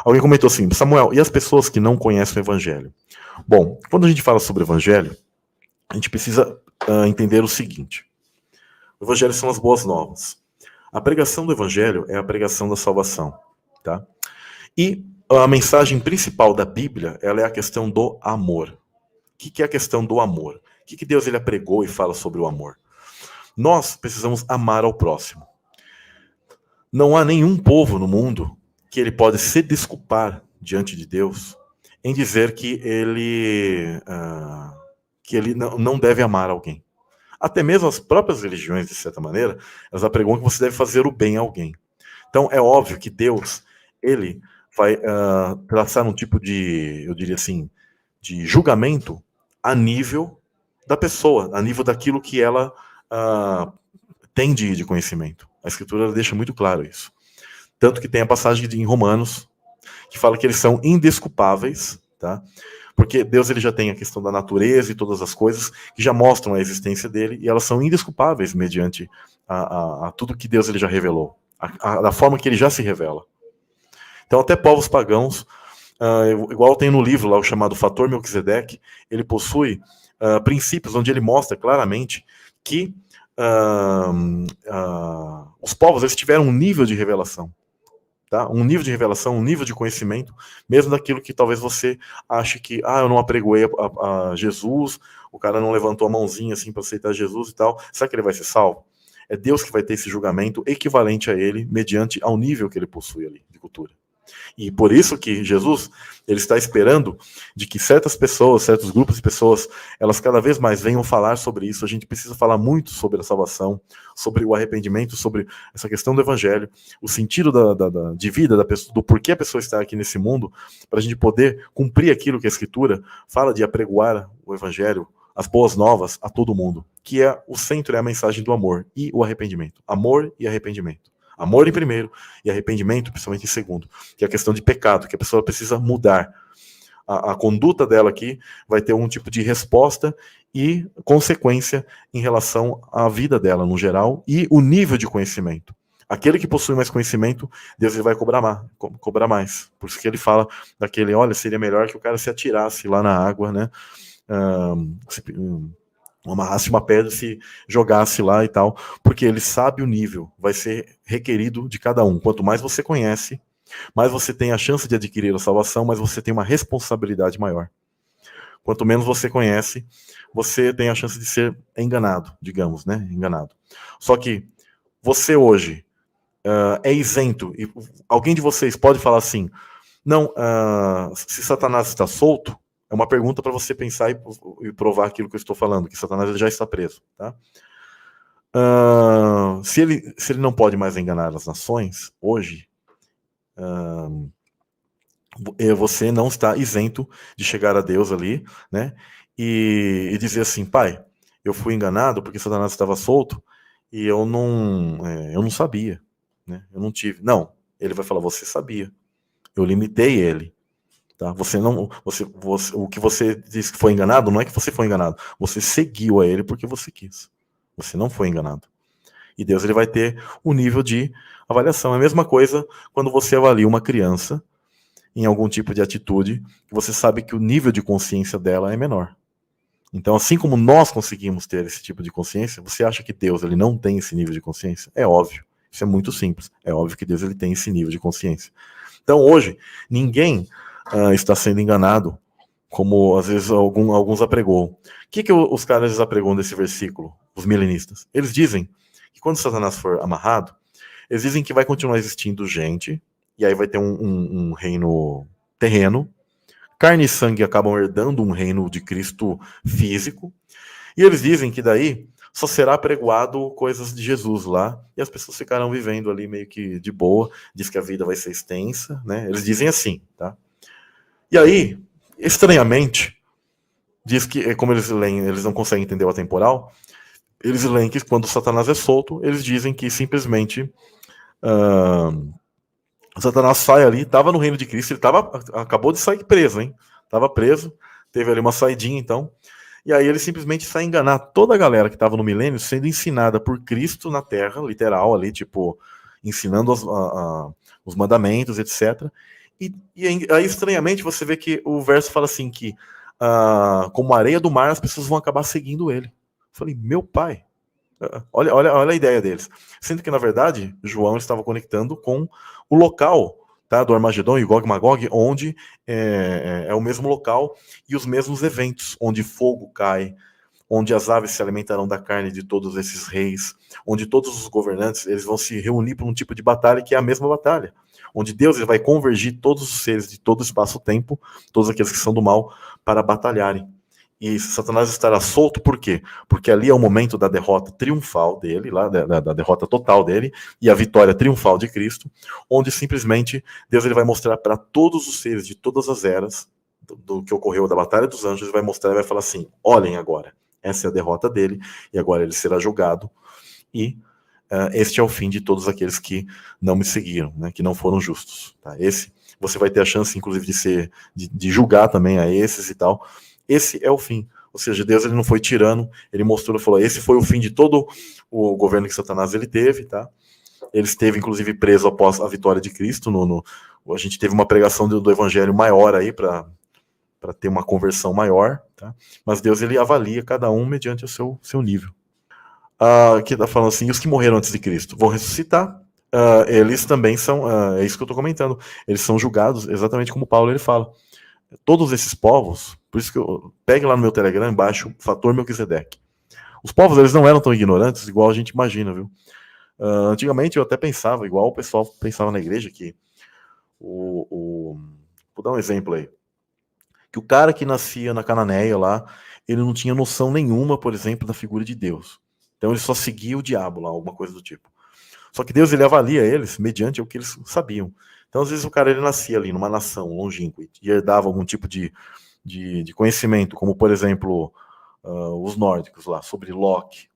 Alguém comentou assim, Samuel, e as pessoas que não conhecem o Evangelho? Bom, quando a gente fala sobre o Evangelho, a gente precisa entender o seguinte. O Evangelho são as boas novas. A pregação do Evangelho é a pregação da salvação. Tá? E a mensagem principal da Bíblia, ela é a questão do amor. O que é a questão do amor? O que Deus ele pregou e fala sobre o amor? Nós precisamos amar ao próximo. Não há nenhum povo no mundo que ele pode se desculpar diante de Deus em dizer que ele não deve amar alguém. Até mesmo as próprias religiões, de certa maneira, elas apregam que você deve fazer o bem a alguém. Então, é óbvio que Deus, ele vai traçar um tipo de, eu diria assim, de julgamento a nível da pessoa, a nível daquilo que ela tem de conhecimento. A Escritura deixa muito claro isso. Tanto que tem a passagem em Romanos que fala que eles são indesculpáveis, tá? Porque Deus ele já tem a questão da natureza e todas as coisas que já mostram a existência dele e elas são indesculpáveis mediante a tudo que Deus ele já revelou, da forma que ele já se revela. Então até povos pagãos, igual tem no livro lá o chamado Fator Melquisedeque, ele possui princípios onde ele mostra claramente que os povos eles tiveram um nível de revelação. Tá? Um nível de revelação, um nível de conhecimento, mesmo daquilo que talvez você ache que, eu não apregoei a Jesus, o cara não levantou a mãozinha assim para aceitar Jesus e tal, será que ele vai ser salvo? É Deus que vai ter esse julgamento equivalente a ele, mediante ao nível que ele possui ali, de cultura. E por isso que Jesus, ele está esperando de que certas pessoas, certos grupos de pessoas, elas cada vez mais venham falar sobre isso. A gente precisa falar muito sobre a salvação, sobre o arrependimento, sobre essa questão do evangelho, o sentido de vida da pessoa, do porquê a pessoa está aqui nesse mundo, para a gente poder cumprir aquilo que a Escritura fala de apregoar o evangelho, as boas novas a todo mundo, que é o centro, é a mensagem do amor e o arrependimento. Amor e arrependimento. Amor em primeiro e arrependimento, principalmente em segundo, que é a questão de pecado, que a pessoa precisa mudar. A conduta dela aqui vai ter um tipo de resposta e consequência em relação à vida dela no geral e o nível de conhecimento. Aquele que possui mais conhecimento, Deus ele vai cobrar mais. Por isso que ele fala daquele, olha, seria melhor que o cara se atirasse lá na água, né? Amarrasse uma pedra, se jogasse lá e tal, porque ele sabe o nível, vai ser requerido de cada um. Quanto mais você conhece, mais você tem a chance de adquirir a salvação, mas você tem uma responsabilidade maior. Quanto menos você conhece, você tem a chance de ser enganado, digamos, né? Enganado. Só que você hoje é isento, e alguém de vocês pode falar assim, não, se Satanás está solto, é uma pergunta para você pensar e provar aquilo que eu estou falando, que Satanás ele já está preso. Tá? Se ele não pode mais enganar as nações, hoje, você não está isento de chegar a Deus ali, né? E dizer assim, pai, eu fui enganado porque Satanás estava solto e eu não sabia. Né? Eu não tive. Não, ele vai falar, você sabia. Eu limitei ele. Tá? O que você diz que foi enganado, não é que você foi enganado. Você seguiu a ele porque você quis. Você não foi enganado. E Deus ele vai ter um nível de avaliação. É a mesma coisa quando você avalia uma criança em algum tipo de atitude, que você sabe que o nível de consciência dela é menor. Então, assim como nós conseguimos ter esse tipo de consciência, você acha que Deus ele não tem esse nível de consciência? É óbvio. Isso é muito simples. É óbvio que Deus ele tem esse nível de consciência. Então, hoje, ninguém está sendo enganado, como às vezes alguns apregou. O que os caras apregam desse versículo, os milenistas? Eles dizem que quando Satanás for amarrado, eles dizem que vai continuar existindo gente, e aí vai ter um reino terreno, carne e sangue acabam herdando um reino de Cristo físico, e eles dizem que daí só será pregoado coisas de Jesus lá, e as pessoas ficarão vivendo ali meio que de boa, diz que a vida vai ser extensa, né? Eles dizem assim, tá? E aí, estranhamente, diz que, como eles leem, eles não conseguem entender o atemporal, eles leem que quando Satanás é solto, eles dizem que simplesmente Satanás sai ali, estava no reino de Cristo, ele acabou de sair preso, hein? Estava preso, teve ali uma saidinha então, e aí ele simplesmente sai enganar toda a galera que estava no milênio, sendo ensinada por Cristo na terra, literal ali, tipo, ensinando os mandamentos, etc., Aí, estranhamente, você vê que o verso fala assim que como a areia do mar, as pessoas vão acabar seguindo ele. Eu falei, meu pai, olha a ideia deles. Sendo que, na verdade, João estava conectando com o local, tá, do Armagedon e Gog Magog, onde é o mesmo local e os mesmos eventos, onde fogo cai, onde as aves se alimentarão da carne de todos esses reis, onde todos os governantes eles vão se reunir para um tipo de batalha que é a mesma batalha, onde Deus ele vai convergir todos os seres de todo o espaço-tempo, todos aqueles que são do mal, para batalharem. E Satanás estará solto por quê? Porque ali é o momento da derrota triunfal dele, lá da derrota total dele, e a vitória triunfal de Cristo, onde simplesmente Deus ele vai mostrar para todos os seres de todas as eras, do que ocorreu da Batalha dos Anjos, ele vai mostrar e vai falar assim, olhem agora, essa é a derrota dele, e agora ele será julgado, e este é o fim de todos aqueles que não me seguiram, né, que não foram justos. Tá? Esse, você vai ter a chance, inclusive, de julgar também a esses e tal. Esse é o fim. Ou seja, Deus ele não foi tirano, ele mostrou, ele falou, esse foi o fim de todo o governo que Satanás ele teve, tá? Ele esteve, inclusive, preso após a vitória de Cristo. A gente teve uma pregação do evangelho maior aí para ter uma conversão maior, tá? Mas Deus ele avalia cada um mediante o seu nível. Aqui está falando assim, os que morreram antes de Cristo vão ressuscitar. Eles também são, é isso que eu estou comentando, eles são julgados exatamente como Paulo ele fala. Todos esses povos, por isso que eu pegue lá no meu Telegram embaixo, fator Melquisedeque. Os povos eles não eram tão ignorantes igual a gente imagina, viu? Antigamente eu até pensava, igual o pessoal pensava na igreja, que vou dar um exemplo aí, que o cara que nascia na Cananéia lá, ele não tinha noção nenhuma, por exemplo, da figura de Deus. Então ele só seguia o diabo lá, alguma coisa do tipo. Só que Deus ele avalia eles mediante o que eles sabiam. Então às vezes o cara ele nascia ali numa nação longínqua e herdava algum tipo de conhecimento, como por exemplo os nórdicos lá, sobre Loki,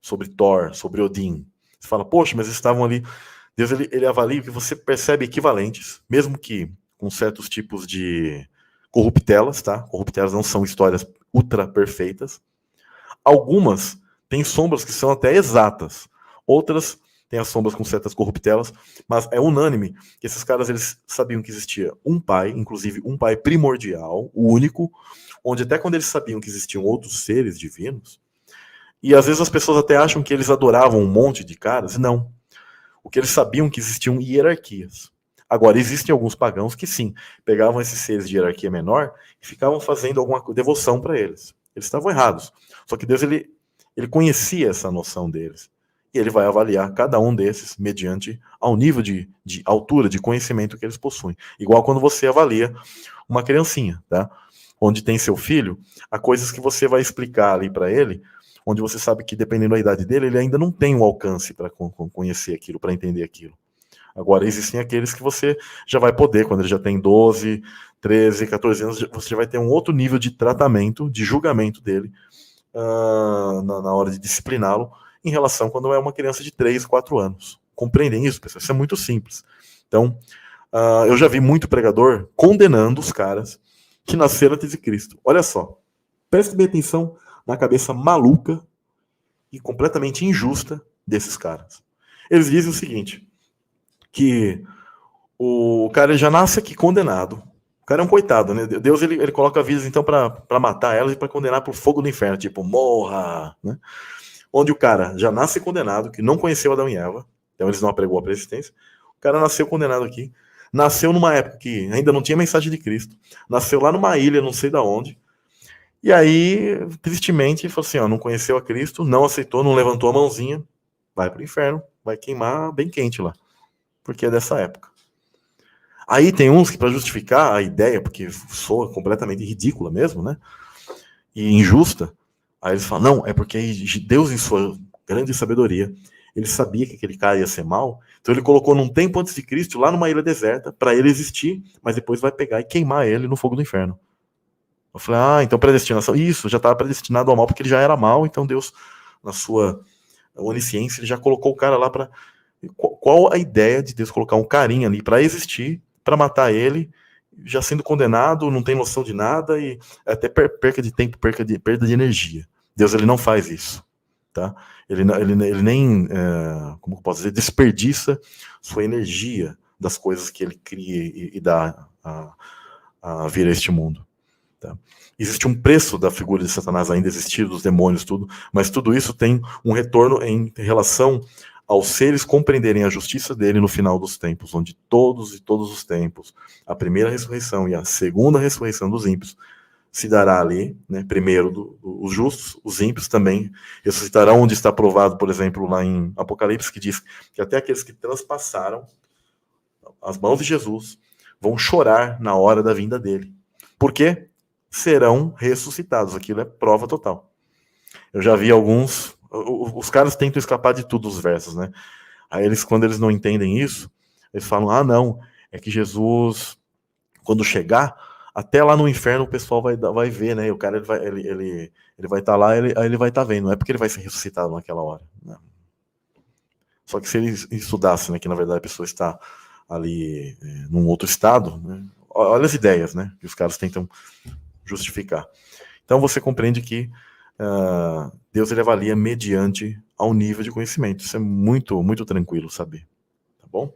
sobre Thor, sobre Odin. Você fala, poxa, mas eles estavam ali. Deus ele avalia o que você percebe equivalentes, mesmo que com certos tipos de corruptelas, tá? Corruptelas não são histórias ultra perfeitas. Algumas têm sombras que são até exatas. Outras têm as sombras com certas corruptelas, mas é unânime que esses caras eles sabiam que existia um pai, inclusive um pai primordial, o único, onde até quando eles sabiam que existiam outros seres divinos, e às vezes as pessoas até acham que eles adoravam um monte de caras, não. O que eles sabiam que existiam hierarquias. Agora, existem alguns pagãos que sim, pegavam esses seres de hierarquia menor e ficavam fazendo alguma devoção para eles. Eles estavam errados. Só que Deus ele conhecia essa noção deles. E ele vai avaliar cada um desses mediante ao nível de altura, de conhecimento que eles possuem. Igual quando você avalia uma criancinha, tá? Onde tem seu filho, há coisas que você vai explicar ali para ele, onde você sabe que dependendo da idade dele, ele ainda não tem um alcance para conhecer aquilo, para entender aquilo. Agora, existem aqueles que você já vai poder, quando ele já tem 12, 13, 14 anos, você já vai ter um outro nível de tratamento, de julgamento dele, na hora de discipliná-lo, em relação quando é uma criança de 3, 4 anos. Compreendem isso, pessoal? Isso é muito simples. Então, eu já vi muito pregador condenando os caras que nasceram antes de Cristo. Olha só, preste bem atenção na cabeça maluca e completamente injusta desses caras. Eles dizem o seguinte, que o cara já nasce aqui condenado. O cara é um coitado, né? Deus ele coloca vidas então para matar elas e para condenar pro fogo do inferno, tipo, morra, né? Onde o cara já nasce condenado, que não conheceu Adão e Eva, então eles não apregou a persistência. O cara nasceu condenado aqui, nasceu numa época que ainda não tinha mensagem de Cristo, nasceu lá numa ilha, não sei da onde, e aí, tristemente, falou assim, ó, não conheceu a Cristo, não aceitou, não levantou a mãozinha, vai pro inferno, vai queimar bem quente lá, porque é dessa época. Aí tem uns que, para justificar a ideia, porque soa completamente ridícula mesmo, né, e injusta, aí eles falam, não, é porque Deus, em sua grande sabedoria, ele sabia que aquele cara ia ser mal, então ele colocou num tempo antes de Cristo, lá numa ilha deserta, para ele existir, mas depois vai pegar e queimar ele no fogo do inferno. Eu falei, então predestinação, isso, já estava predestinado ao mal, porque ele já era mal, então Deus, na sua onisciência, ele já colocou o cara lá para... Qual a ideia de Deus colocar um carinha ali para existir, para matar ele, já sendo condenado, não tem noção de nada, e até perca de tempo, perda de energia. Deus, ele não faz isso, tá? Ele nem, como eu posso dizer, desperdiça sua energia das coisas que ele cria e dá a vir a este mundo. Tá? Existe um preço da figura de Satanás ainda existir, dos demônios, tudo, mas tudo isso tem um retorno em relação aos seres compreenderem a justiça dele no final dos tempos, onde todos os tempos, a primeira ressurreição e a segunda ressurreição dos ímpios, se dará ali, né, primeiro os justos, os ímpios também ressuscitarão, onde está provado, por exemplo, lá em Apocalipse, que diz que até aqueles que transpassaram as mãos de Jesus vão chorar na hora da vinda dele. Por quê? Serão ressuscitados. Aquilo é prova total. Eu já vi alguns... Os caras tentam escapar de tudo os versos, né? Aí eles, quando eles não entendem isso, eles falam, não, é que Jesus, quando chegar, até lá no inferno o pessoal vai ver, né? E o cara ele vai estar lá, aí ele vai estar vendo. Não é porque ele vai ser ressuscitado naquela hora. Não. Só que se ele estudasse, né, que na verdade a pessoa está ali num outro estado, né? Olha as ideias, né, que os caras tentam justificar. Então você compreende que Deus ele avalia mediante ao nível de conhecimento. Isso é muito, muito tranquilo saber. Tá bom?